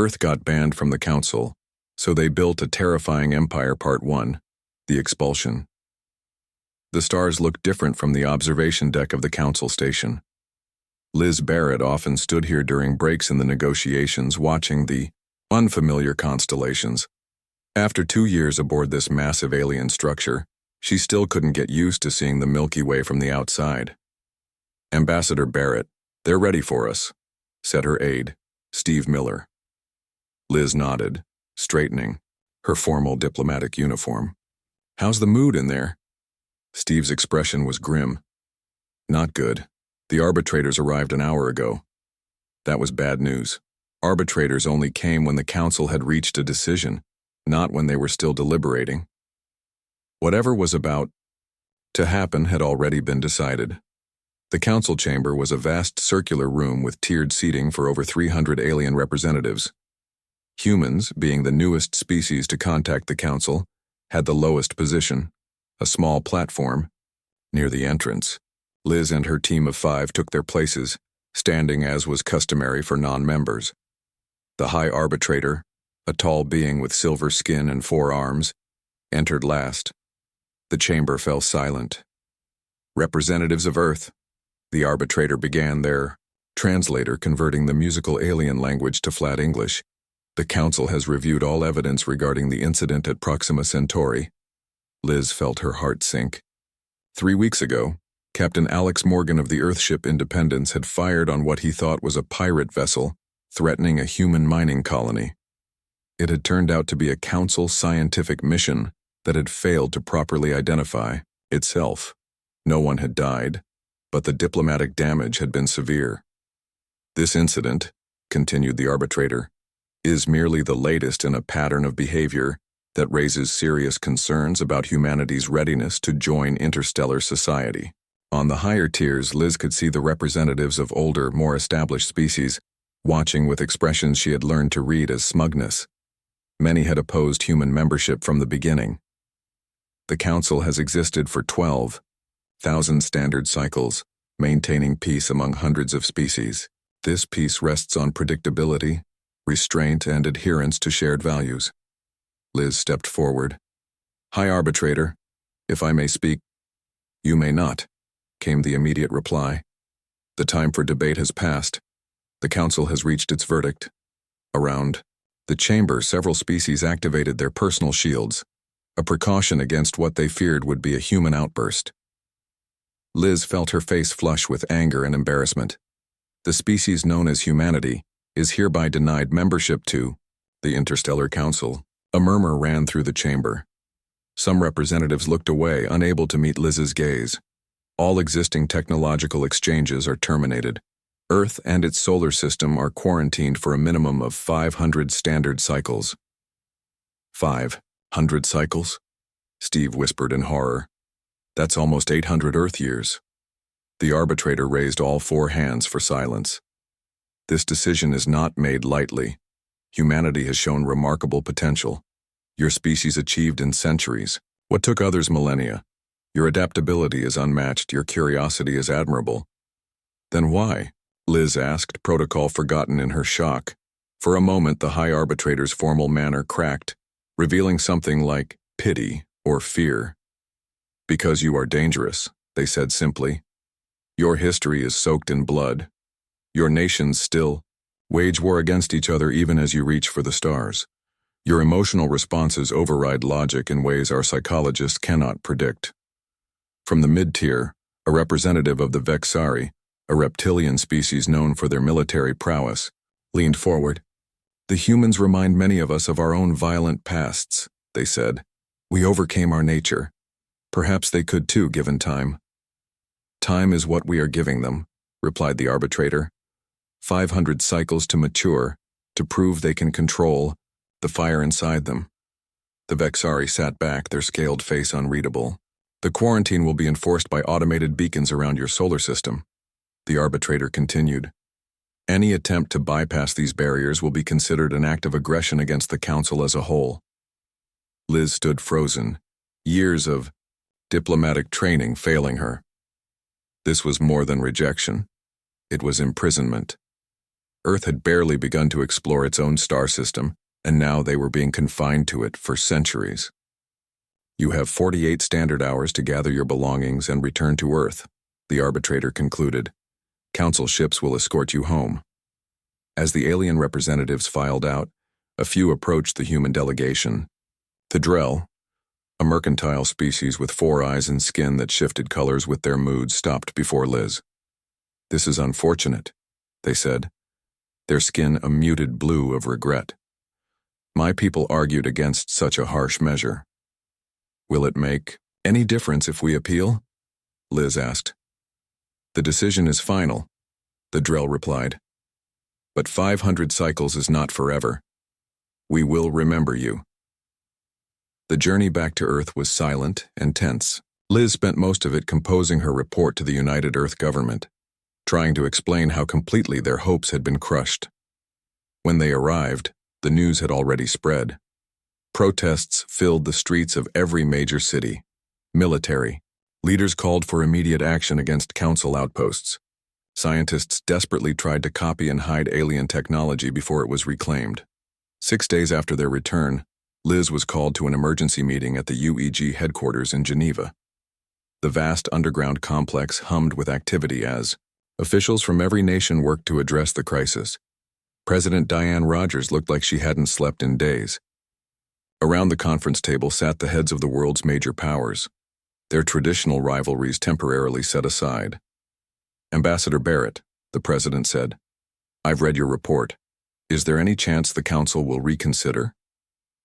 Earth got banned from the Council, so they built a terrifying empire. Part 1, The Expulsion. The stars looked different from the observation deck of the Council station. Liz Barrett often stood here during breaks in the negotiations, watching the unfamiliar constellations. After 2 years aboard this massive alien structure, she still couldn't get used to seeing the Milky Way from the outside. "Ambassador Barrett, they're ready for us," said her aide, Steve Miller. Liz nodded, straightening her formal diplomatic uniform. "How's the mood in there?" Steve's expression was grim. "Not good. The arbitrators arrived an hour ago." That was bad news. Arbitrators only came when the Council had reached a decision, not when they were still deliberating. Whatever was about to happen had already been decided. The Council chamber was a vast circular room with tiered seating for over 300 alien representatives. Humans, being the newest species to contact the Council, had the lowest position, a small platform, near the entrance. Liz and her team of 5 took their places, standing as was customary for non-members. The High Arbitrator, a tall being with silver skin and 4 arms, entered last. The chamber fell silent. "Representatives of Earth," the Arbitrator began, their translator converting the musical alien language to flat English. "The Council has reviewed all evidence regarding the incident at Proxima Centauri." Liz felt her heart sink. 3 weeks ago, Captain Alex Morgan of the Earthship Independence had fired on what he thought was a pirate vessel, threatening a human mining colony. It had turned out to be a Council scientific mission that had failed to properly identify itself. No one had died, but the diplomatic damage had been severe. "This incident," continued the Arbitrator, "is merely the latest in a pattern of behavior that raises serious concerns about humanity's readiness to join interstellar society." On the higher tiers, Liz could see the representatives of older, more established species, watching with expressions she had learned to read as smugness. Many had opposed human membership from the beginning. The Council has existed for 12,000 standard cycles, maintaining peace among hundreds of species. This peace rests on predictability, restraint, and adherence to shared values. Liz stepped forward. "High Arbitrator, if I may speak." "You may not," came the immediate reply. "The time for debate has passed. The Council has reached its verdict." Around the chamber, several species activated their personal shields, a precaution against what they feared would be a human outburst. Liz felt her face flush with anger and embarrassment. The species known as humanity is hereby denied membership to the Interstellar Council. A murmur ran through the chamber. Some representatives looked away, unable to meet Liz's gaze. All existing technological exchanges are terminated. Earth and its solar system are quarantined for a minimum of 500 standard cycles. 500 cycles? Steve whispered in horror. "That's almost 800 Earth years." The Arbitrator raised all 4 hands for silence. "This decision is not made lightly. Humanity has shown remarkable potential. Your species achieved in centuries what took others millennia. Your adaptability is unmatched, your curiosity is admirable." "Then why?" Liz asked, protocol forgotten in her shock. For a moment, the High Arbitrator's formal manner cracked, revealing something like pity or fear. "Because you are dangerous," they said simply. "Your history is soaked in blood. Your nations still wage war against each other even as you reach for the stars. Your emotional responses override logic in ways our psychologists cannot predict." From the mid-tier, a representative of the Vexari, a reptilian species known for their military prowess, leaned forward. "The humans remind many of us of our own violent pasts," they said. "We overcame our nature. Perhaps they could too, given time." "Time is what we are giving them," replied the Arbitrator. 500 cycles to mature, to prove they can control the fire inside them. The Vexari sat back, their scaled face unreadable. "The quarantine will be enforced by automated beacons around your solar system," the Arbitrator continued. "Any attempt to bypass these barriers will be considered an act of aggression against the Council as a whole." Liz stood frozen, years of diplomatic training failing her. This was more than rejection. It was imprisonment. Earth had barely begun to explore its own star system, and now they were being confined to it for centuries. You have 48 standard hours to gather your belongings and return to Earth, the arbitrator concluded. Council ships will escort you home. As the alien representatives filed out, a few approached the human delegation. The Drell, a mercantile species with 4 eyes and skin that shifted colors with their moods, stopped before Liz. "This is unfortunate," they said, their skin a muted blue of regret. "My people argued against such a harsh measure." "Will it make any difference if we appeal?" Liz asked. "The decision is final," the Drell replied. "But 500 cycles is not forever. We will remember you." The journey back to Earth was silent and tense. Liz spent most of it composing her report to the United Earth government, trying to explain how completely their hopes had been crushed. When they arrived, the news had already spread. Protests filled the streets of every major city. Military leaders called for immediate action against council outposts. Scientists desperately tried to copy and hide alien technology before it was reclaimed. 6 days after their return, Liz was called to an emergency meeting at the UEG headquarters in Geneva. The vast underground complex hummed with activity as officials from every nation worked to address the crisis. President Diane Rogers looked like she hadn't slept in days. Around the conference table sat the heads of the world's major powers, their traditional rivalries temporarily set aside. "Ambassador Barrett," the president said, "I've read your report. Is there any chance the council will reconsider?"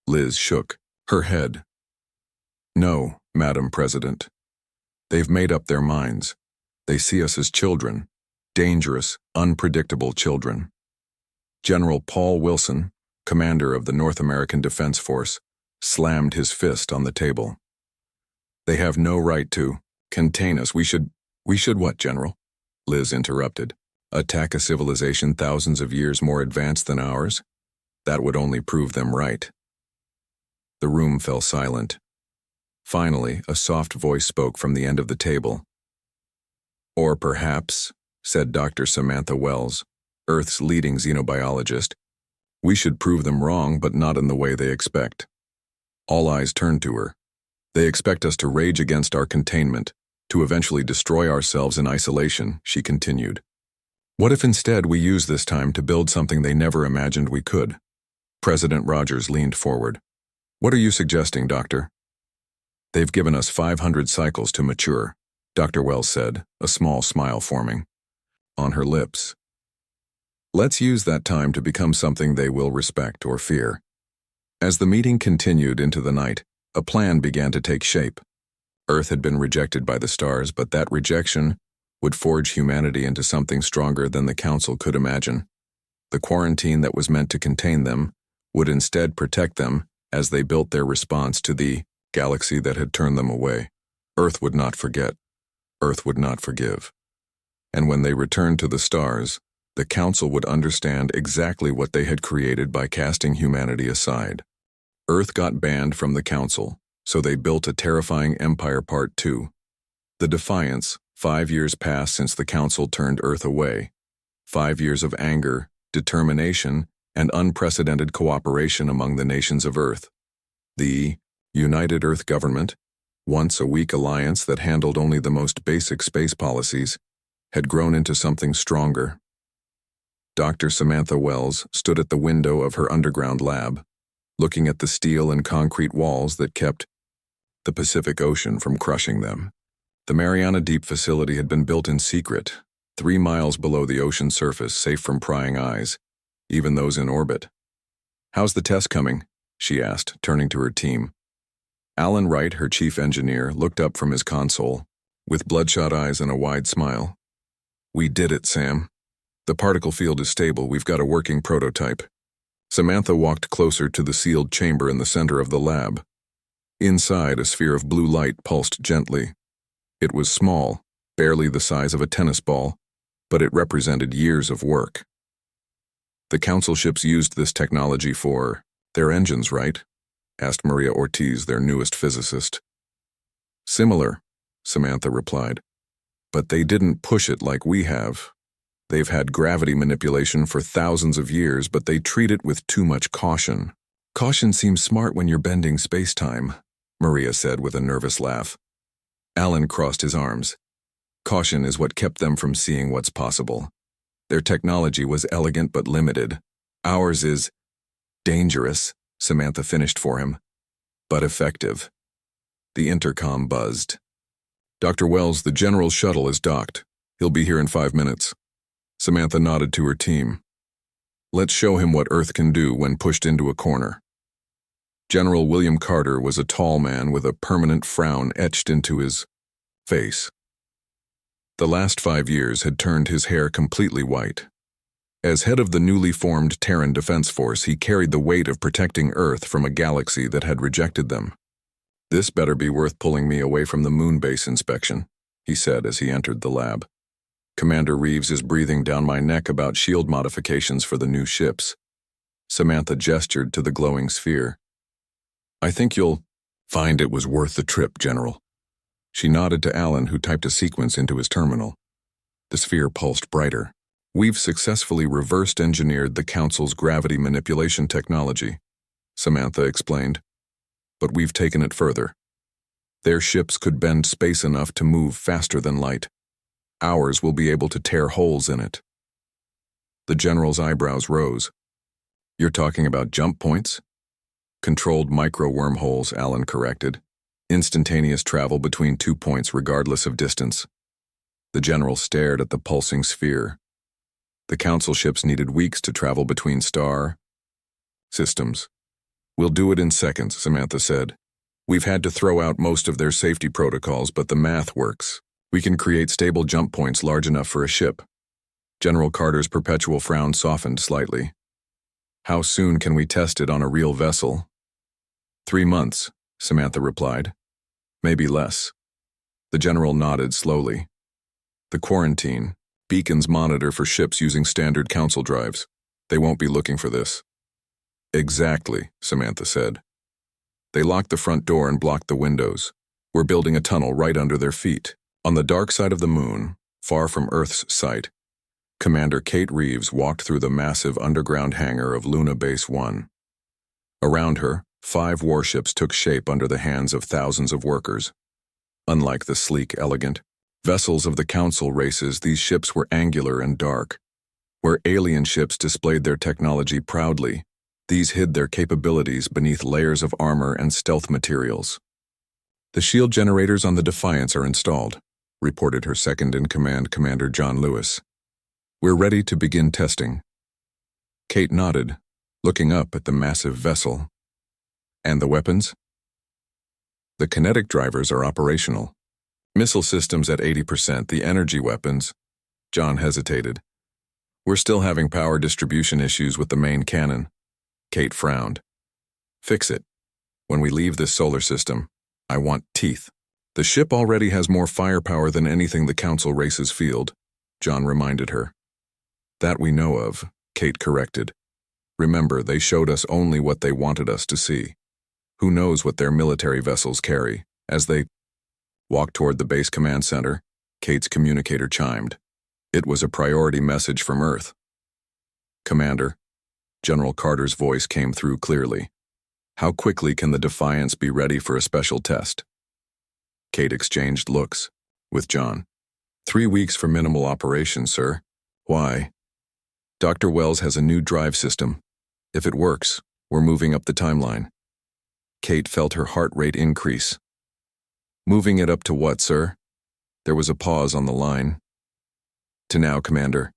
Liz shook her head. "No, Madam President. They've made up their minds. They see us as children, dangerous, unpredictable children." General Paul Wilson, commander of the North American Defense Force, slammed his fist on the table. "They have no right to contain us. We should what, General?" Liz interrupted. "Attack a civilization thousands of years more advanced than ours? That would only prove them right." The room fell silent. Finally, a soft voice spoke from the end of the table. "Or perhaps," said Dr. Samantha Wells, Earth's leading xenobiologist, "we should prove them wrong, but not in the way they expect." All eyes turned to her. "They expect us to rage against our containment, to eventually destroy ourselves in isolation," she continued. "What if instead we use this time to build something they never imagined we could?" President Rogers leaned forward. "What are you suggesting, Doctor?" "They've given us 500 cycles to mature," Dr. Wells said, a small smile forming on her lips. "Let's use that time to become something they will respect or fear." As the meeting continued into the night, a plan began to take shape. Earth had been rejected by the stars, but that rejection would forge humanity into something stronger than the Council could imagine. The quarantine that was meant to contain them would instead protect them as they built their response to the galaxy that had turned them away. Earth would not forget. Earth would not forgive. And when they returned to the stars, the Council would understand exactly what they had created by casting humanity aside. Earth got banned from the Council, so they built a terrifying empire Part 2. The Defiance. 5 years passed since the Council turned Earth away. 5 years of anger, determination, and unprecedented cooperation among the nations of Earth. The United Earth Government, once a weak alliance that handled only the most basic space policies, had grown into something stronger. Dr. Samantha Wells stood at the window of her underground lab, looking at the steel and concrete walls that kept the Pacific Ocean from crushing them. The Mariana Deep facility had been built in secret, 3 miles below the ocean surface, safe from prying eyes, even those in orbit. "How's the test coming?" she asked, turning to her team. Alan Wright, her chief engineer, looked up from his console, with bloodshot eyes and a wide smile. "We did it, Sam. The particle field is stable. We've got a working prototype." Samantha walked closer to the sealed chamber in the center of the lab. Inside, a sphere of blue light pulsed gently. It was small, barely the size of a tennis ball, but it represented years of work. "The Council ships used this technology for their engines, right?" asked Maria Ortiz, their newest physicist. "Similar," Samantha replied. "But they didn't push it like we have. They've had gravity manipulation for thousands of years, but they treat it with too much caution. Caution seems smart when you're bending space-time, Maria said with a nervous laugh. Alan crossed his arms. Caution is what kept them from seeing what's possible. Their technology was elegant but limited. Ours is dangerous, Samantha finished for him, but effective. The intercom buzzed. Dr. Wells, the General's shuttle is docked. He'll be here in 5 minutes. Samantha nodded to her team. Let's show him what Earth can do when pushed into a corner. General William Carter was a tall man with a permanent frown etched into his face. The last 5 years had turned his hair completely white. As head of the newly formed Terran Defense Force, he carried the weight of protecting Earth from a galaxy that had rejected them. This better be worth pulling me away from the moon base inspection, he said as he entered the lab. Commander Reeves is breathing down my neck about shield modifications for the new ships. Samantha gestured to the glowing sphere. I think you'll find it was worth the trip, General. She nodded to Alan, who typed a sequence into his terminal. The sphere pulsed brighter. We've successfully reversed-engineered the Council's gravity manipulation technology, Samantha explained. But we've taken it further. Their ships could bend space enough to move faster than light. Ours will be able to tear holes in it. The General's eyebrows rose. You're talking about jump points? Controlled micro-wormholes, Alan corrected. Instantaneous travel between 2 points regardless of distance. The General stared at the pulsing sphere. The Council ships needed weeks to travel between star systems. We'll do it in seconds, Samantha said. We've had to throw out most of their safety protocols, but the math works. We can create stable jump points large enough for a ship. General Carter's perpetual frown softened slightly. How soon can we test it on a real vessel? 3 months, Samantha replied. Maybe less. The General nodded slowly. The quarantine. Beacons monitor for ships using standard Council drives. They won't be looking for this. Exactly, Samantha said. They locked the front door and blocked the windows. We're building a tunnel right under their feet. On the dark side of the moon, far from Earth's sight, Commander Kate Reeves walked through the massive underground hangar of Luna Base 1. Around her, 5 warships took shape under the hands of thousands of workers. Unlike the sleek, elegant vessels of the Council races, these ships were angular and dark. Where alien ships displayed their technology proudly, these hid their capabilities beneath layers of armor and stealth materials. The shield generators on the Defiance are installed, reported her second-in-command, Commander John Lewis. We're ready to begin testing. Kate nodded, looking up at the massive vessel. And the weapons? The kinetic drivers are operational. Missile systems at 80%, the energy weapons. John hesitated. We're still having power distribution issues with the main cannon. Kate frowned. Fix it. When we leave this solar system, I want teeth. The ship already has more firepower than anything the Council races field, John reminded her. That we know of, Kate corrected. Remember, they showed us only what they wanted us to see. Who knows what their military vessels carry? As they walked toward the base command center, Kate's communicator chimed. It was a priority message from Earth. Commander, General Carter's voice came through clearly. How quickly can the Defiance be ready for a special test? Kate exchanged looks with John. 3 weeks for minimal operation, sir. Why? Dr. Wells has a new drive system. If it works, we're moving up the timeline. Kate felt her heart rate increase. Moving it up to what, sir? There was a pause on the line. To now, Commander.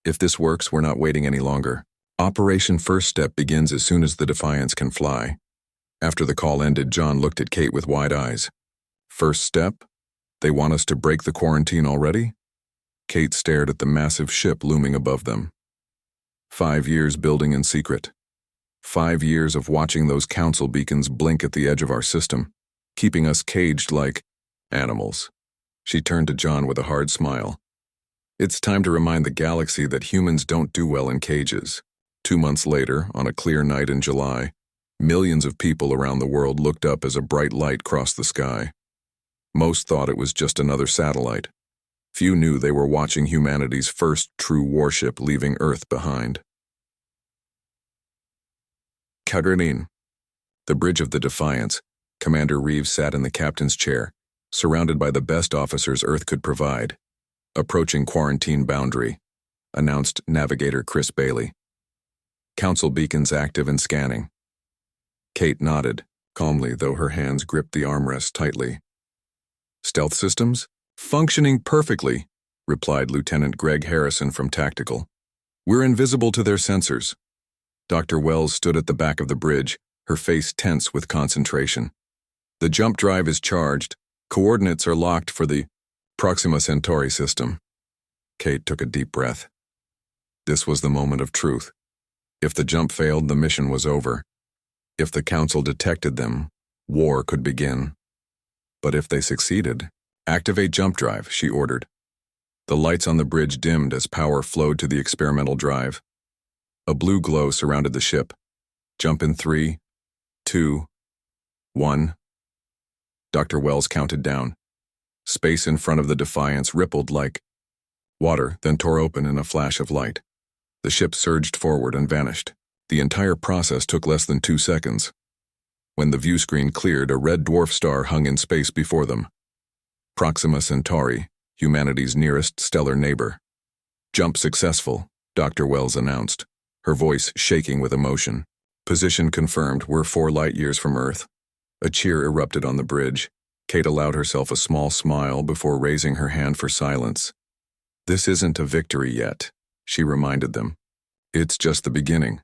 If this works, we're not waiting any longer. Operation First Step begins as soon as the Defiance can fly. After the call ended, John looked at Kate with wide eyes. First step? They want us to break the quarantine already? Kate stared at the massive ship looming above them. 5 years building in secret. 5 years of watching those Council beacons blink at the edge of our system, keeping us caged like animals. She turned to John with a hard smile. It's time to remind the galaxy that humans don't do well in cages. 2 months later, on a clear night in July, millions of people around the world looked up as a bright light crossed the sky. Most thought it was just another satellite. Few knew they were watching humanity's first true warship leaving Earth behind. Kagarin. The bridge of the Defiance. Commander Reeves sat in the captain's chair, surrounded by the best officers Earth could provide. Approaching quarantine boundary, announced Navigator Chris Bailey. Council beacons active and scanning. Kate nodded, calmly, though her hands gripped the armrest tightly. Stealth systems? Functioning perfectly, replied Lieutenant Greg Harrison from Tactical. We're invisible to their sensors. Dr. Wells stood at the back of the bridge, her face tense with concentration. The jump drive is charged. Coordinates are locked for the Proxima Centauri system. Kate took a deep breath. This was the moment of truth. If the jump failed, the mission was over. If the Council detected them, war could begin. But if they succeeded, activate jump drive, she ordered. The lights on the bridge dimmed as power flowed to the experimental drive. A blue glow surrounded the ship. Jump in 3, 2, 1. Dr. Wells counted down. Space in front of the Defiance rippled like water, then tore open in a flash of light. The ship surged forward and vanished. The entire process took less than 2 seconds. When the view screen cleared, a red dwarf star hung in space before them. Proxima Centauri, humanity's nearest stellar neighbor. Jump successful, Dr. Wells announced, her voice shaking with emotion. Position confirmed, we're 4 light-years from Earth. A cheer erupted on the bridge. Kate allowed herself a small smile before raising her hand for silence. This isn't a victory yet, she reminded them. It's just the beginning.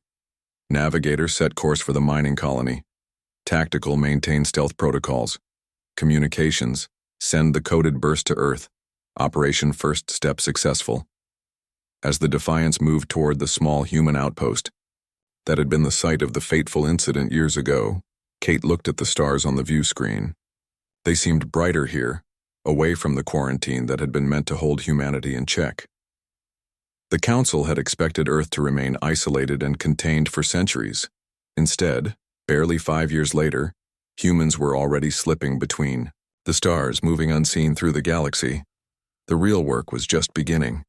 Navigator set course for the mining colony. Tactical maintain stealth protocols. Communications, send the coded burst to Earth. Operation First Step successful. As the Defiance moved toward the small human outpost that had been the site of the fateful incident years ago, Kate looked at the stars on the view screen. They seemed brighter here, away from the quarantine that had been meant to hold humanity in check. The Council had expected Earth to remain isolated and contained for centuries. Instead, barely 5 years later, humans were already slipping between the stars, moving unseen through the galaxy. The real work was just beginning.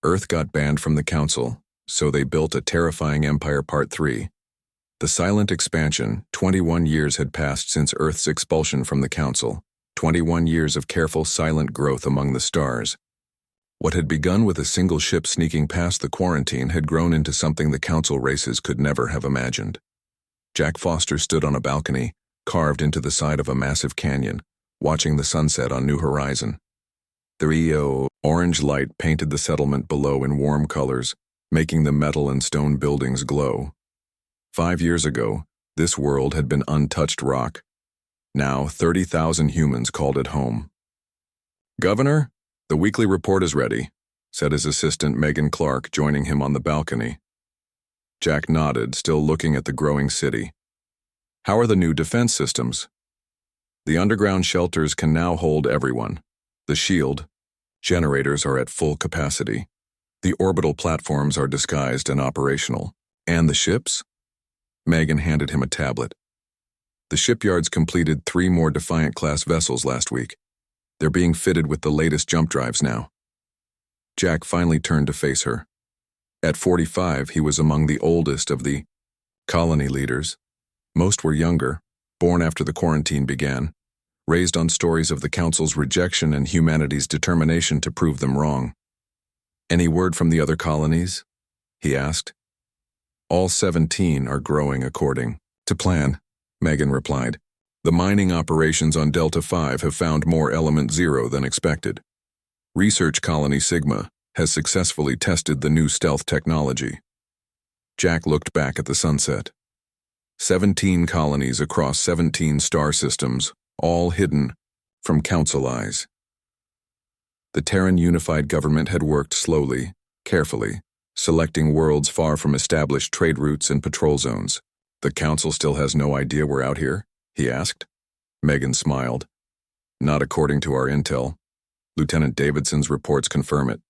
Earth got banned from the Council, so they built a terrifying empire Part 3. The silent expansion. 21 years had passed since Earth's expulsion from the Council. 21 years of careful, silent growth among the stars. What had begun with a single ship sneaking past the quarantine had grown into something the Council races could never have imagined. Jack Foster stood on a balcony, carved into the side of a massive canyon, watching the sunset on New Horizon. The orange light painted the settlement below in warm colors, making the metal and stone buildings glow. 5 years ago, this world had been untouched rock. Now, 30,000 humans called it home. "Governor, the weekly report is ready," said his assistant Megan Clark, joining him on the balcony. Jack nodded, still looking at the growing city. "How are the new defense systems?" "The underground shelters can now hold everyone. The shield generators are at full capacity. The orbital platforms are disguised and operational. And the ships?" Megan handed him a tablet. "The shipyards completed 3 more Defiant-class vessels last week. They're being fitted with the latest jump drives now." Jack finally turned to face her. At 45, he was among the oldest of the colony leaders. Most were younger, born after the quarantine began, raised on stories of the Council's rejection and humanity's determination to prove them wrong. "Any word from the other colonies?" he asked. "All 17 are growing according to plan," Megan replied. "The mining operations on Delta 5 have found more Element 0 than expected. Research Colony Sigma has successfully tested the new stealth technology." Jack looked back at the sunset. 17 colonies across 17 star systems, all hidden from Council eyes. The Terran Unified Government had worked slowly, carefully, selecting worlds far from established trade routes and patrol zones. "The Council still has no idea we're out here?" he asked. Megan smiled. "Not according to our intel. Lieutenant Davidson's reports confirm it.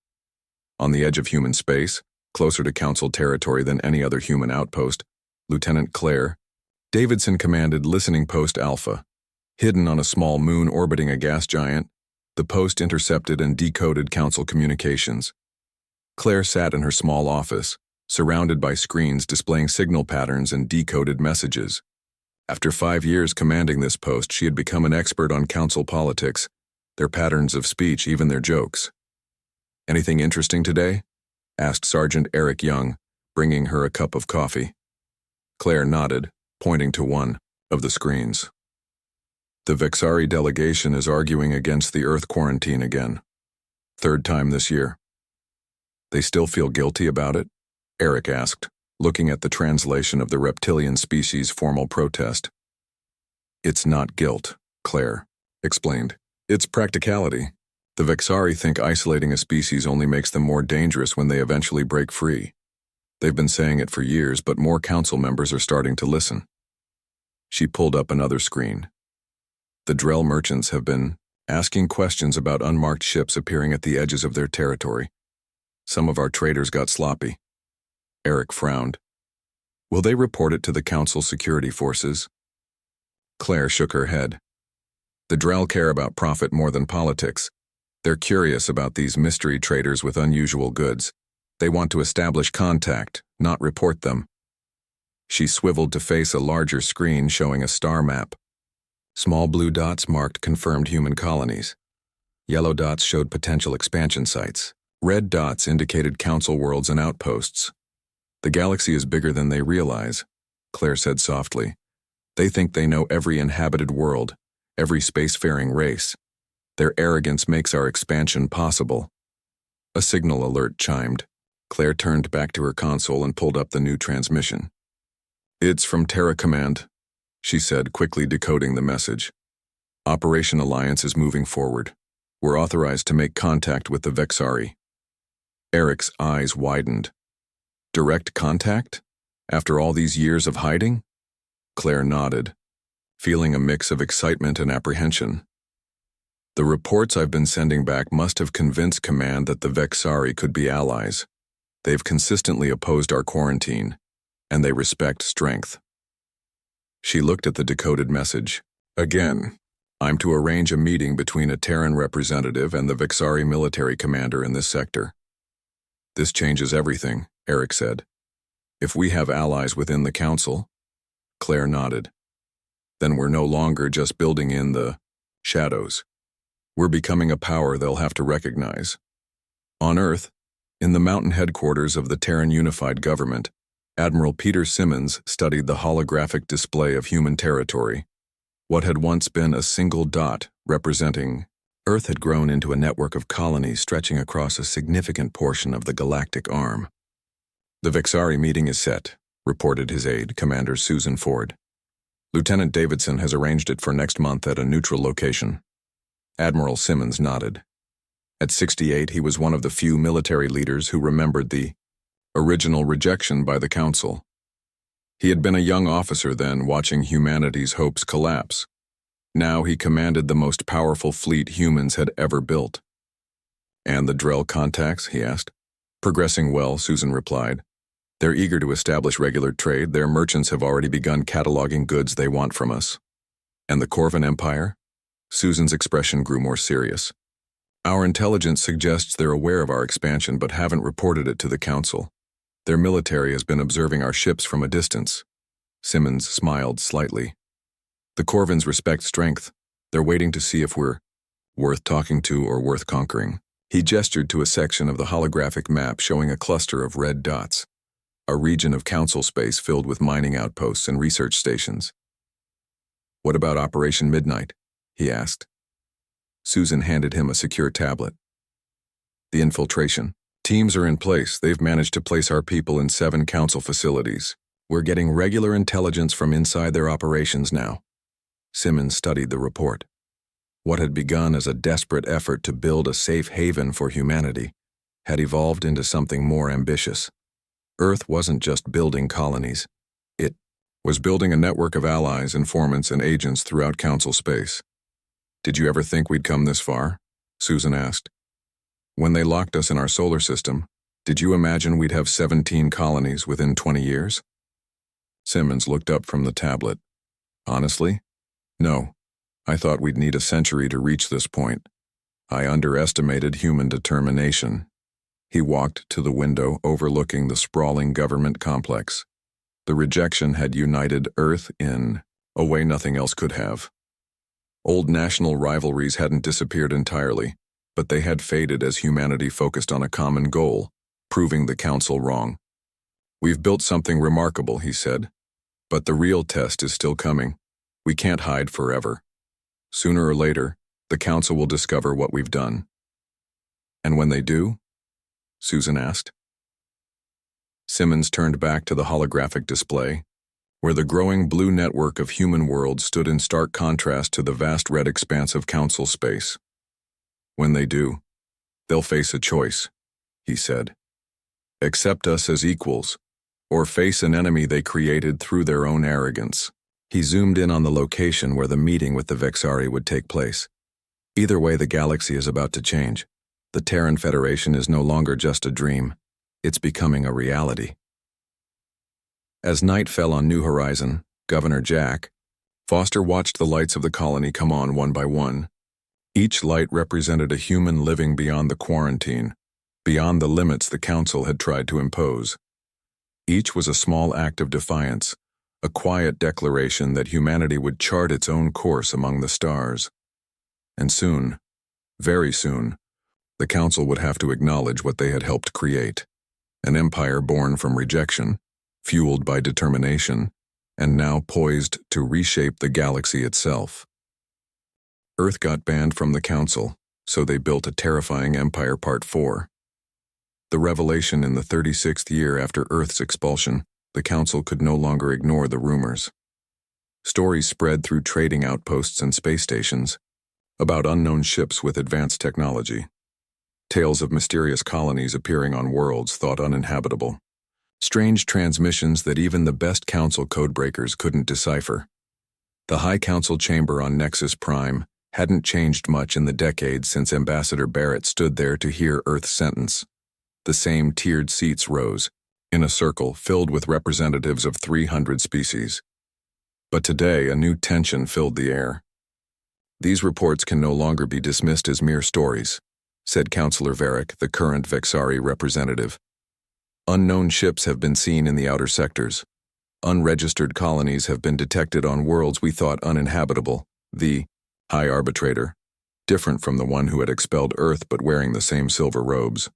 On the edge of human space, closer to Council territory than any other human outpost, Lieutenant Claire Davidson commanded Listening Post Alpha. Hidden on a small moon orbiting a gas giant, The post intercepted and decoded council communications. Claire sat in her small office, surrounded by screens displaying signal patterns and decoded messages. After 5 years commanding this post, she had become an expert on council politics, their patterns of speech, even their jokes. "Anything interesting today?" asked Sergeant Eric Young, bringing her a cup of coffee. Claire nodded, pointing to one of the screens. "The Vexari delegation is arguing against the Earth quarantine again. 3rd time this year." "They still feel guilty about it?" Eric asked, looking at the translation of the reptilian species' formal protest. "It's not guilt," Claire explained. "It's practicality. The Vexari think isolating a species only makes them more dangerous when they eventually break free. They've been saying it for years, but more council members are starting to listen." She pulled up another screen. "The Drell merchants have been asking questions about unmarked ships appearing at the edges of their territory. Some of our traders got sloppy." Eric frowned. "Will they report it to the council security forces?" Claire shook her head. "The Drell care about profit more than politics. They're curious about these mystery traders with unusual goods. They want to establish contact, not report them." She swiveled to face a larger screen showing a star map. Small blue dots marked confirmed human colonies. Yellow dots showed potential expansion sites. Red dots indicated council worlds and outposts. "The galaxy is bigger than they realize," Claire said softly. "They think they know every inhabited world, every spacefaring race. Their arrogance makes our expansion possible." A signal alert chimed. Claire turned back to her console and pulled up the new transmission. "It's from Terra Command," she said, quickly decoding the message. "Operation Alliance is moving forward. We're authorized to make contact with the Vexari." Eric's eyes widened. "Direct contact? After all these years of hiding?" Claire nodded, feeling a mix of excitement and apprehension. "The reports I've been sending back must have convinced Command that the Vexari could be allies. They've consistently opposed our quarantine, and they respect strength." She looked at the decoded message. "Again, I'm to arrange a meeting between a Terran representative and the Vexari military commander in this sector." "This changes everything," Eric said. "If we have allies within the council," Claire nodded, "then we're no longer just building in the shadows. We're becoming a power they'll have to recognize." On Earth, in the mountain headquarters of the Terran Unified Government, Admiral Peter Simmons studied the holographic display of human territory. What had once been a single dot representing Earth had grown into a network of colonies stretching across a significant portion of the galactic arm. "The Vexari meeting is set," reported his aide, Commander Susan Ford. "Lieutenant Davidson has arranged it for next month at a neutral location." Admiral Simmons nodded. At 68, he was one of the few military leaders who remembered the original rejection by the Council. He had been a young officer then, watching humanity's hopes collapse. Now he commanded the most powerful fleet humans had ever built. "And the Drell contacts?" he asked. "Progressing well," Susan replied. "They're eager to establish regular trade. Their merchants have already begun cataloging goods they want from us." "And the Corvan Empire?" Susan's expression grew more serious. "Our intelligence suggests they're aware of our expansion but haven't reported it to the Council. Their military has been observing our ships from a distance." Simmons smiled slightly. "The Corvans respect strength. They're waiting to see if we're worth talking to or worth conquering." He gestured to a section of the holographic map showing a cluster of red dots, a region of council space filled with mining outposts and research stations. "What about Operation Midnight?" he asked. Susan handed him a secure tablet. "The infiltration. Teams are in place. They've managed to place our people in 7 council facilities. We're getting regular intelligence from inside their operations now." Simmons studied the report. What had begun as a desperate effort to build a safe haven for humanity had evolved into something more ambitious. Earth wasn't just building colonies. It was building a network of allies, informants, and agents throughout council space. "Did you ever think we'd come this far?" Susan asked. "When they locked us in our solar system, did you imagine we'd have 17 colonies within 20 years? Simmons looked up from the tablet. "Honestly? No. I thought we'd need a century to reach this point. I underestimated human determination. He walked to the window overlooking the sprawling government complex. The rejection had united Earth in a way nothing else could have. Old national rivalries hadn't disappeared entirely, but they had faded as humanity focused on a common goal, proving the Council wrong. "We've built something remarkable," he said, "but the real test is still coming. We can't hide forever. Sooner or later, the Council will discover what we've done." "And when they do?" Susan asked. Simmons turned back to the holographic display, where the growing blue network of human worlds stood in stark contrast to the vast red expanse of Council space. "When they do, they'll face a choice," he said. "Accept us as equals, or face an enemy they created through their own arrogance." He zoomed in on the location where the meeting with the Vexari would take place. "Either way, the galaxy is about to change. The Terran Federation is no longer just a dream. It's becoming a reality." As night fell on New Horizon, Governor Jack, Foster watched the lights of the colony come on one by one. Each light represented a human living beyond the quarantine, beyond the limits the Council had tried to impose. Each was a small act of defiance, a quiet declaration that humanity would chart its own course among the stars. And soon, very soon, the Council would have to acknowledge what they had helped create, an empire born from rejection, fueled by determination, and now poised to reshape the galaxy itself. Earth got banned from the Council, so they built a terrifying empire Part 4. The revelation in the 36th year after Earth's expulsion, the Council could no longer ignore the rumors. Stories spread through trading outposts and space stations about unknown ships with advanced technology. Tales of mysterious colonies appearing on worlds thought uninhabitable. Strange transmissions that even the best Council codebreakers couldn't decipher. The High Council chamber on Nexus Prime hadn't changed much in the decades since Ambassador Barrett stood there to hear Earth's sentence. The same tiered seats rose, in a circle filled with representatives of 300 species. But today, a new tension filled the air. "These reports can no longer be dismissed as mere stories," said Councillor Varick, the current Vexari representative. "Unknown ships have been seen in the outer sectors. Unregistered colonies have been detected on worlds we thought uninhabitable." The High Arbitrator, different from the one who had expelled Earth but wearing the same silver robes,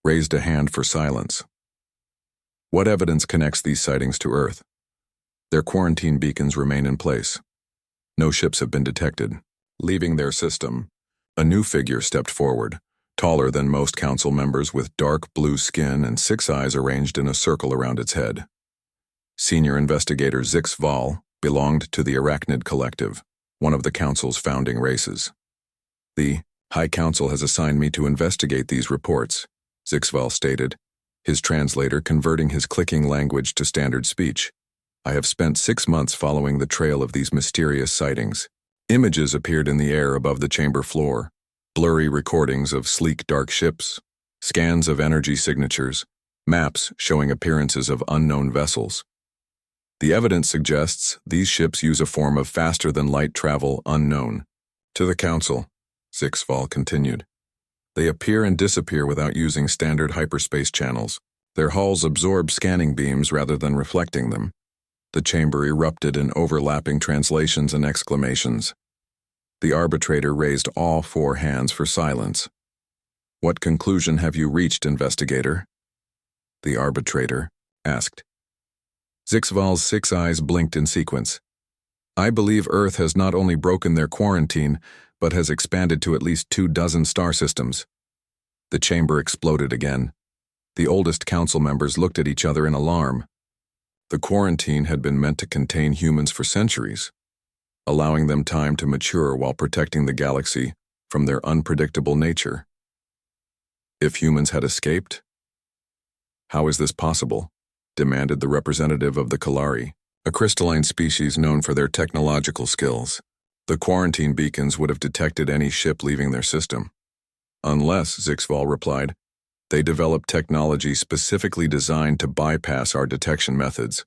raised a hand for silence. "What evidence connects these sightings to Earth?" "Their quarantine beacons remain in place. No ships have been detected." Leaving their system, a new figure stepped forward, taller than most Council members with dark blue skin and 6 eyes arranged in a circle around its head. Senior Investigator Zix Val belonged to the Arachnid Collective, one of the Council's founding races. "The High Council has assigned me to investigate these reports," Zix Val stated, his translator converting his clicking language to standard speech. "I have spent 6 months following the trail of these mysterious sightings." Images appeared in the air above the chamber floor, blurry recordings of sleek dark ships, scans of energy signatures, maps showing appearances of unknown vessels. "The evidence suggests these ships use a form of faster-than-light travel unknown. To the Council," Zix Val continued, "they appear and disappear without using standard hyperspace channels. Their hulls absorb scanning beams rather than reflecting them." The chamber erupted in overlapping translations and exclamations. The arbitrator raised all 4 hands for silence. "What conclusion have you reached, investigator?" the arbitrator asked. Zix Val's 6 eyes blinked in sequence. "I believe Earth has not only broken their quarantine, but has expanded to at least 24 star systems." The chamber exploded again. The oldest Council members looked at each other in alarm. The quarantine had been meant to contain humans for centuries, allowing them time to mature while protecting the galaxy from their unpredictable nature. If humans had escaped? "How is this possible?" demanded the representative of the Kalari, a crystalline species known for their technological skills. "The quarantine beacons would have detected any ship leaving their system." "Unless," Zix Val replied, "they developed technology specifically designed to bypass our detection methods."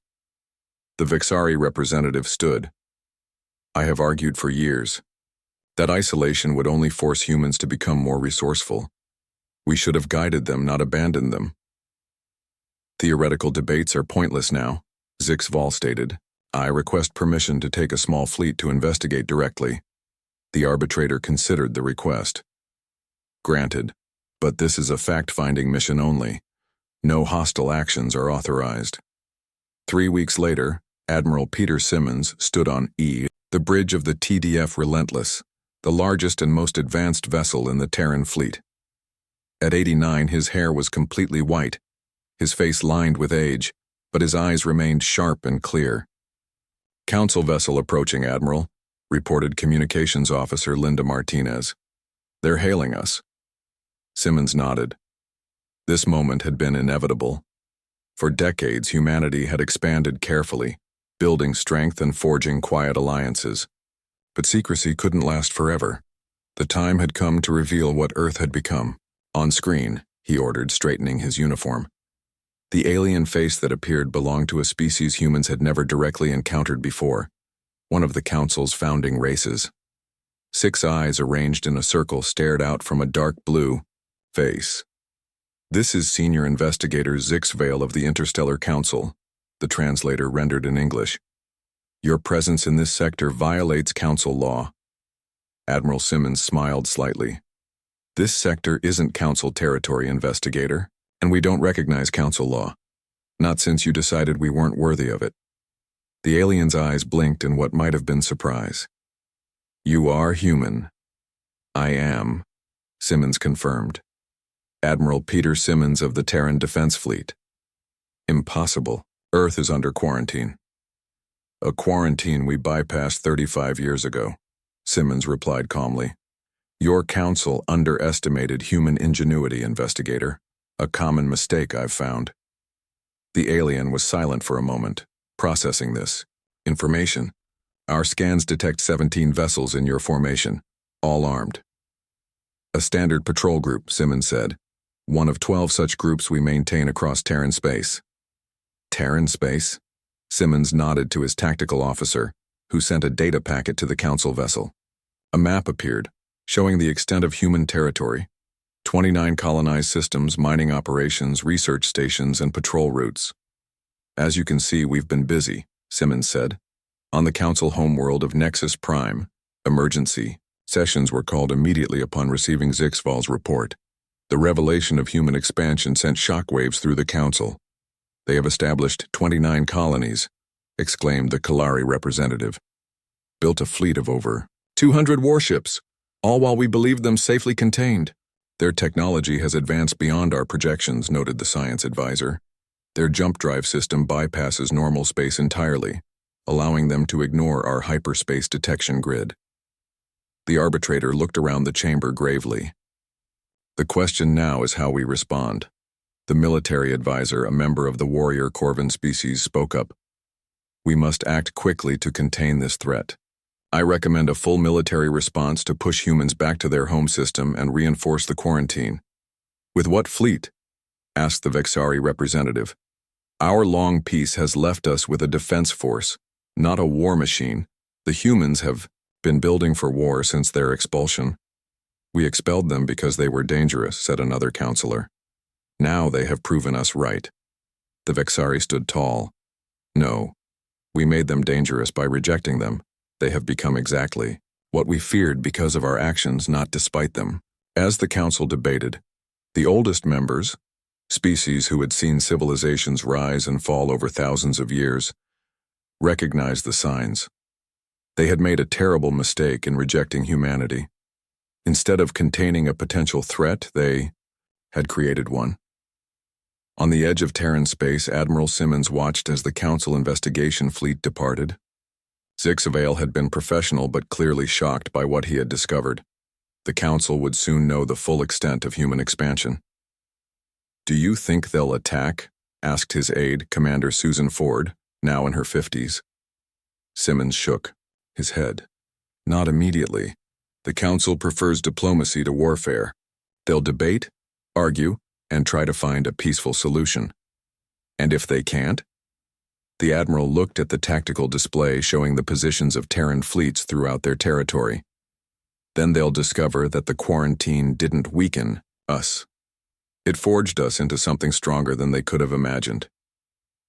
The Vexari representative stood. "I have argued for years. That isolation would only force humans to become more resourceful. We should have guided them, not abandoned them. Theoretical debates are pointless now, Zixval stated. I request permission to take a small fleet to investigate directly. The arbitrator considered the request. Granted, but this is a fact-finding mission only. No hostile actions are authorized. 3 weeks later, Admiral Peter Simmons stood on the bridge of the TDF Relentless, the largest and most advanced vessel in the Terran fleet. At 89, his hair was completely white, his face lined with age, but his eyes remained sharp and clear. Council vessel approaching, Admiral, reported Communications Officer Linda Martinez. They're hailing us. Simmons nodded. This moment had been inevitable. For decades, humanity had expanded carefully, building strength and forging quiet alliances. But secrecy couldn't last forever. The time had come to reveal what Earth had become. On screen, he ordered, straightening his uniform. The alien face that appeared belonged to a species humans had never directly encountered before, one of the Council's founding races. 6 eyes arranged in a circle stared out from a dark blue face. This is Senior Investigator Zixval of the Interstellar Council, the translator rendered in English. Your presence in this sector violates Council law. Admiral Simmons smiled slightly. This sector isn't Council territory, Investigator, and we don't recognize Council law. Not since you decided we weren't worthy of it. The alien's eyes blinked in what might have been surprise. You are human. I am, Simmons confirmed. Admiral Peter Simmons of the Terran Defense Fleet. Impossible. Earth is under quarantine. A quarantine we bypassed 35 years ago, Simmons replied calmly. Your council underestimated human ingenuity, Investigator. A common mistake I've found. The alien was silent for a moment, processing this information. Our scans detect 17 vessels in your formation, all armed. A standard patrol group, Simmons said. One of 12 such groups we maintain across Terran space. Terran space? Simmons nodded to his tactical officer, who sent a data packet to the Council vessel. A map appeared, showing the extent of human territory. 29 colonized systems, mining operations, research stations, and patrol routes. As you can see, we've been busy, Simmons said. On the Council homeworld of Nexus Prime, emergency sessions were called immediately upon receiving Zixval's report. The revelation of human expansion sent shockwaves through the Council. They have established 29 colonies, exclaimed the Kalari representative. Built a fleet of over 200 warships, all while we believed them safely contained. Their technology has advanced beyond our projections, noted the science advisor. Their jump drive system bypasses normal space entirely, allowing them to ignore our hyperspace detection grid. The arbitrator looked around the chamber gravely. The question now is how we respond. The military advisor, a member of the warrior Corvin species, spoke up. We must act quickly to contain this threat. I recommend a full military response to push humans back to their home system and reinforce the quarantine. With what fleet? Asked the Vexari representative. Our long peace has left us with a defense force, not a war machine. The humans have been building for war since their expulsion. We expelled them because they were dangerous, said another counselor. Now they have proven us right. The Vexari stood tall. No, we made them dangerous by rejecting them. They have become exactly what we feared because of our actions, not despite them. As the council debated, the oldest members, species who had seen civilizations rise and fall over thousands of years, recognized the signs. They had made a terrible mistake in rejecting humanity. Instead of containing a potential threat, they had created one. On the edge of Terran space, Admiral Simmons watched as the Council investigation fleet departed. Zixval had been professional but clearly shocked by what he had discovered. The Council would soon know the full extent of human expansion. Do you think they'll attack? Asked his aide, Commander Susan Ford, now in her 50s. Simmons shook his head. Not immediately. The Council prefers diplomacy to warfare. They'll debate, argue, and try to find a peaceful solution. And if they can't? The Admiral looked at the tactical display showing the positions of Terran fleets throughout their territory. Then they'll discover that the quarantine didn't weaken us. It forged us into something stronger than they could have imagined.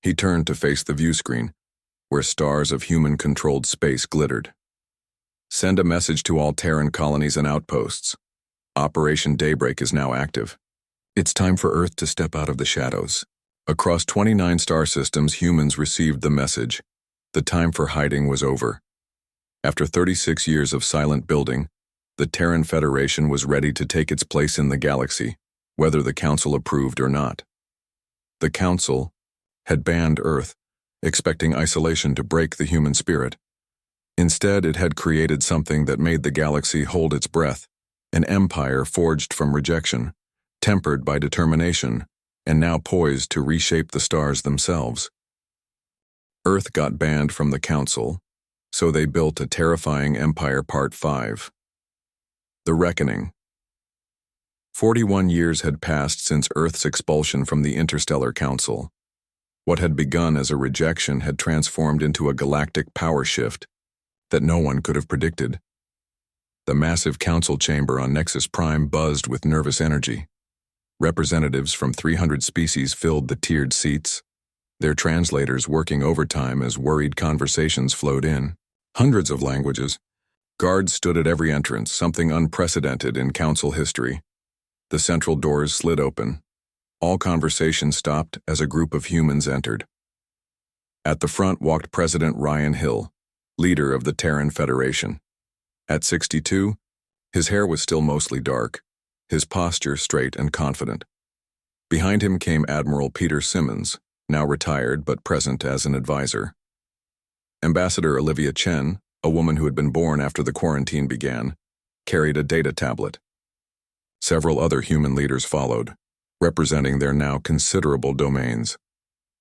He turned to face the view screen, where stars of human-controlled space glittered. Send a message to all Terran colonies and outposts. Operation Daybreak is now active. It's time for Earth to step out of the shadows. Across 29 star systems, humans received the message. The time for hiding was over. After 36 years of silent building, the Terran Federation was ready to take its place in the galaxy, whether the Council approved or not. The Council had banned Earth, expecting isolation to break the human spirit. Instead, it had created something that made the galaxy hold its breath, an empire forged from rejection, tempered by determination, and now poised to reshape the stars themselves. Earth got banned from the Council, so they built a terrifying empire. Part 5. The Reckoning. 41 years had passed since Earth's expulsion from the Interstellar Council. What had begun as a rejection had transformed into a galactic power shift that no one could have predicted. The massive council chamber on Nexus Prime buzzed with nervous energy. Representatives from 300 species filled the tiered seats, their translators working overtime as worried conversations flowed in. Hundreds of languages. Guards stood at every entrance, something unprecedented in council history. The central doors slid open. All conversation stopped as a group of humans entered. At the front walked President Ryan Hill, leader of the Terran Federation. At 62, his hair was still mostly dark, his posture straight and confident. Behind him came Admiral Peter Simmons, now retired but present as an advisor. Ambassador Olivia Chen, a woman who had been born after the quarantine began, carried a data tablet. Several other human leaders followed, representing their now considerable domains.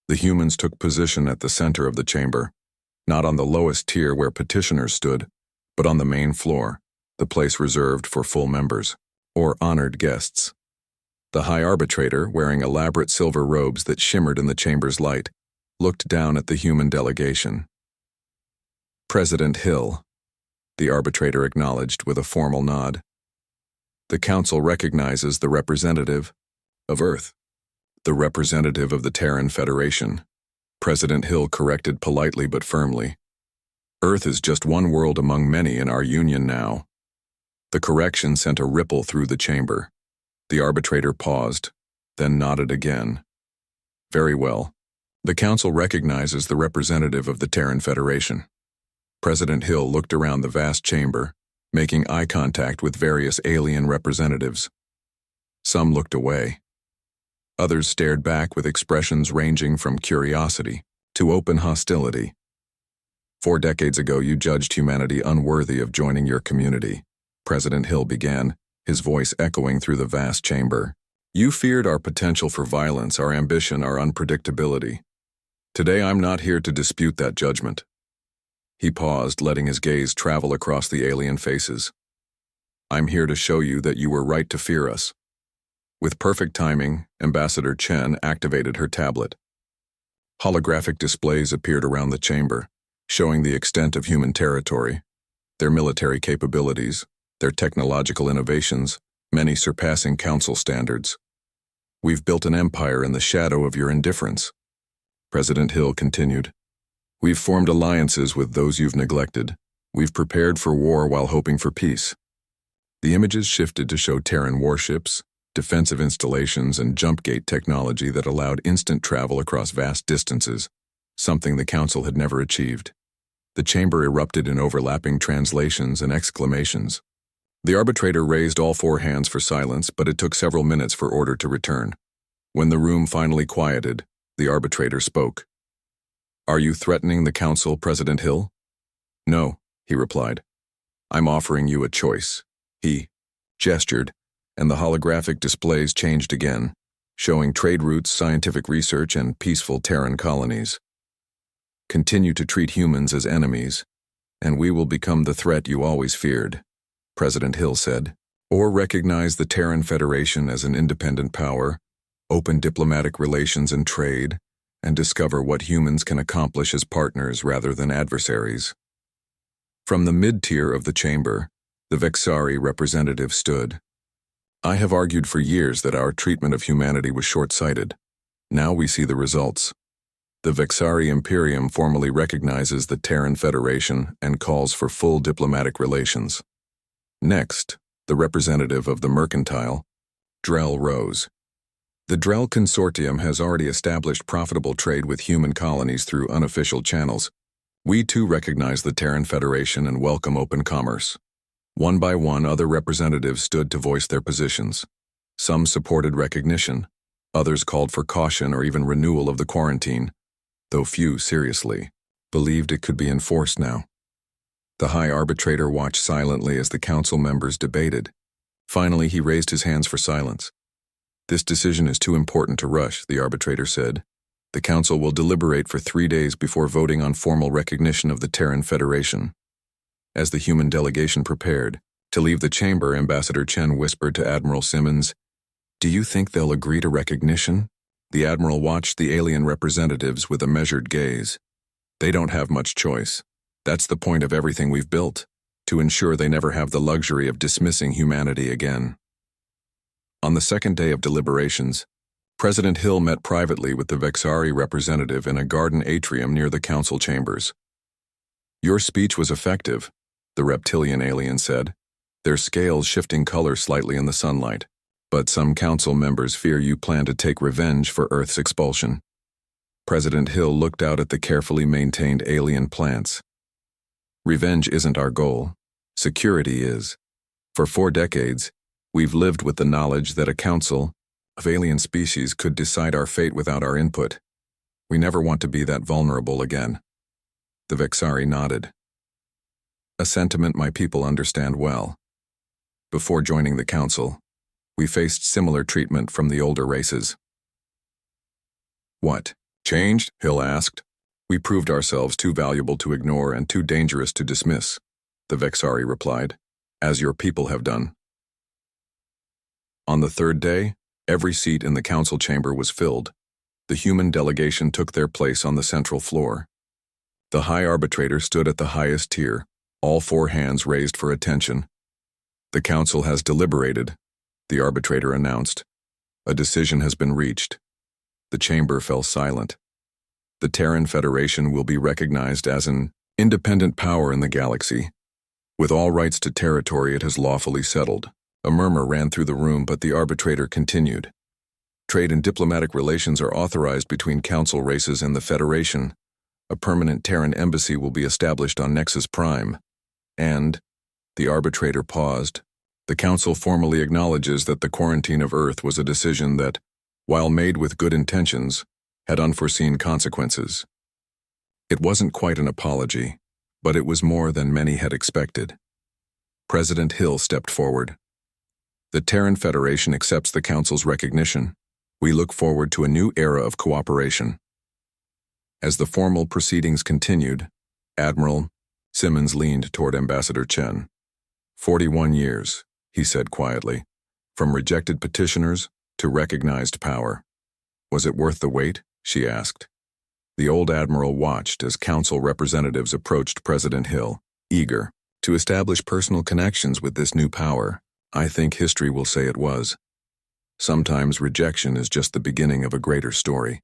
The humans took position at the center of the chamber, not on the lowest tier where petitioners stood, but on the main floor, the place reserved for full members, or honored guests. The High Arbitrator, wearing elaborate silver robes that shimmered in the chamber's light, looked down at the human delegation. President Hill, the Arbitrator acknowledged with a formal nod. The Council recognizes the representative of Earth, the representative of the Terran Federation. President Hill corrected politely but firmly. Earth is just one world among many in our union now. The correction sent a ripple through the chamber. The Arbitrator paused, then nodded again. Very well. The Council recognizes the representative of the Terran Federation. President Hill looked around the vast chamber, making eye contact with various alien representatives. Some looked away. Others stared back with expressions ranging from curiosity to open hostility. 4 decades ago, you judged humanity unworthy of joining your community, President Hill began, his voice echoing through the vast chamber. You feared our potential for violence, our ambition, our unpredictability. Today, I'm not here to dispute that judgment. He paused, letting his gaze travel across the alien faces. I'm here to show you that you were right to fear us. With perfect timing, Ambassador Chen activated her tablet. Holographic displays appeared around the chamber, showing the extent of human territory, their military capabilities, their technological innovations, many surpassing Council standards. We've built an empire in the shadow of your indifference. President Hill continued. We've formed alliances with those you've neglected. We've prepared for war while hoping for peace. The images shifted to show Terran warships, defensive installations, and jump gate technology that allowed instant travel across vast distances, something the Council had never achieved. The chamber erupted in overlapping translations and exclamations. The Arbitrator raised all 4 hands for silence, but it took several minutes for order to return. When the room finally quieted, the Arbitrator spoke. Are you threatening the Council, President Hill? No, he replied. I'm offering you a choice. He gestured, and the holographic displays changed again, showing trade routes, scientific research, and peaceful Terran colonies. Continue to treat humans as enemies, and we will become the threat you always feared, President Hill said. Or recognize the Terran Federation as an independent power, open diplomatic relations and trade, and discover what humans can accomplish as partners rather than adversaries. From the mid-tier of the chamber, The Vexari representative stood. I have argued for years that our treatment of humanity was short-sighted. Now we see the results. The Vexari Imperium formally recognizes the Terran Federation and calls for full diplomatic relations. Next, the representative of the Mercantile, Drell, rose. The Drell Consortium has already established profitable trade with human colonies through unofficial channels. We too recognize the Terran Federation and welcome open commerce. One by one, other representatives stood to voice their positions. Some supported recognition, others called for caution or even renewal of the quarantine, though few, seriously, believed it could be enforced now. The High Arbitrator watched silently as the council members debated. Finally, he raised his hands for silence. This decision is too important to rush, the arbitrator said. The council will deliberate for 3 days before voting on formal recognition of the Terran Federation. As the human delegation prepared to leave the chamber, Ambassador Chen whispered to Admiral Simmons, "Do you think they'll agree to recognition?" The Admiral watched the alien representatives with a measured gaze. They don't have much choice. That's the point of everything we've built, to ensure they never have the luxury of dismissing humanity again. On the second day of deliberations, President Hill met privately with the Vexari representative in a garden atrium near the council chambers. Your speech was effective, the reptilian alien said, their scales shifting color slightly in the sunlight. But some council members fear you plan to take revenge for Earth's expulsion. President Hill looked out at the carefully maintained alien plants. Revenge isn't our goal. Security is. For 4 decades, we've lived with the knowledge that a council of alien species could decide our fate without our input. We never want to be that vulnerable again. The Vexari nodded. A sentiment my people understand well. Before joining the council, we faced similar treatment from the older races. What changed? Hill asked. We proved ourselves too valuable to ignore and too dangerous to dismiss, the Vexari replied, as your people have done. On the third day, every seat in the council chamber was filled. The human delegation took their place on the central floor. The High Arbitrator stood at the highest tier, all 4 hands raised for attention. The council has deliberated, the arbitrator announced. A decision has been reached. The chamber fell silent. The Terran Federation will be recognized as an independent power in the galaxy. With all rights to territory it has lawfully settled. A murmur ran through the room, but the arbitrator continued. Trade and diplomatic relations are authorized between council races and the Federation. A permanent Terran embassy will be established on Nexus Prime. And, the arbitrator paused, the council formally acknowledges that the quarantine of Earth was a decision that, while made with good intentions, had unforeseen consequences. It wasn't quite an apology, but it was more than many had expected. President Hill stepped forward. The Terran Federation accepts the council's recognition. We look forward to a new era of cooperation. As the formal proceedings continued, Admiral Simmons leaned toward Ambassador Chen. 41 years, he said quietly, from rejected petitioners to recognized power. Was it worth the wait? She asked. The old admiral watched as council representatives approached President Hill, eager to establish personal connections with this new power. I think history will say it was. Sometimes rejection is just the beginning of a greater story.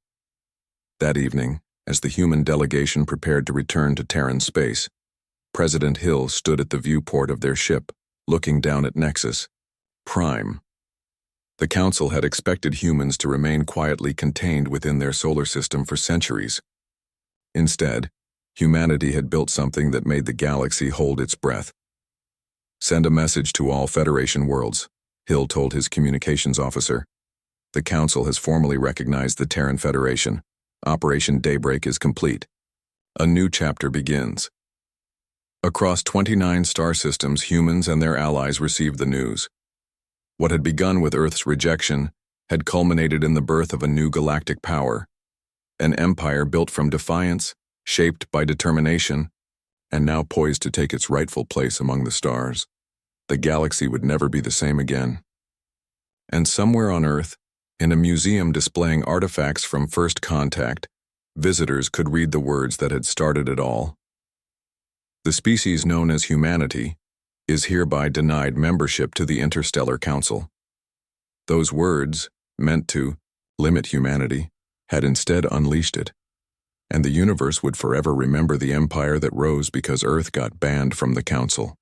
That evening, as the human delegation prepared to return to Terran space, President Hill stood at the viewport of their ship, looking down at Nexus Prime. The council had expected humans to remain quietly contained within their solar system for centuries. Instead, humanity had built something that made the galaxy hold its breath. Send a message to all Federation worlds, Hill told his communications officer. The council has formally recognized the Terran Federation. Operation Daybreak is complete. A new chapter begins. Across 29 star systems, humans and their allies received the news. What had begun with Earth's rejection had culminated in the birth of a new galactic power, an empire built from defiance, shaped by determination, and now poised to take its rightful place among the stars. The galaxy would never be the same again. And somewhere on Earth, in a museum displaying artifacts from first contact, visitors could read the words that had started it all. The species known as humanity, is hereby denied membership to the Interstellar Council. Those words, meant to limit humanity, had instead unleashed it, and the universe would forever remember the empire that rose because Earth got banned from the Council.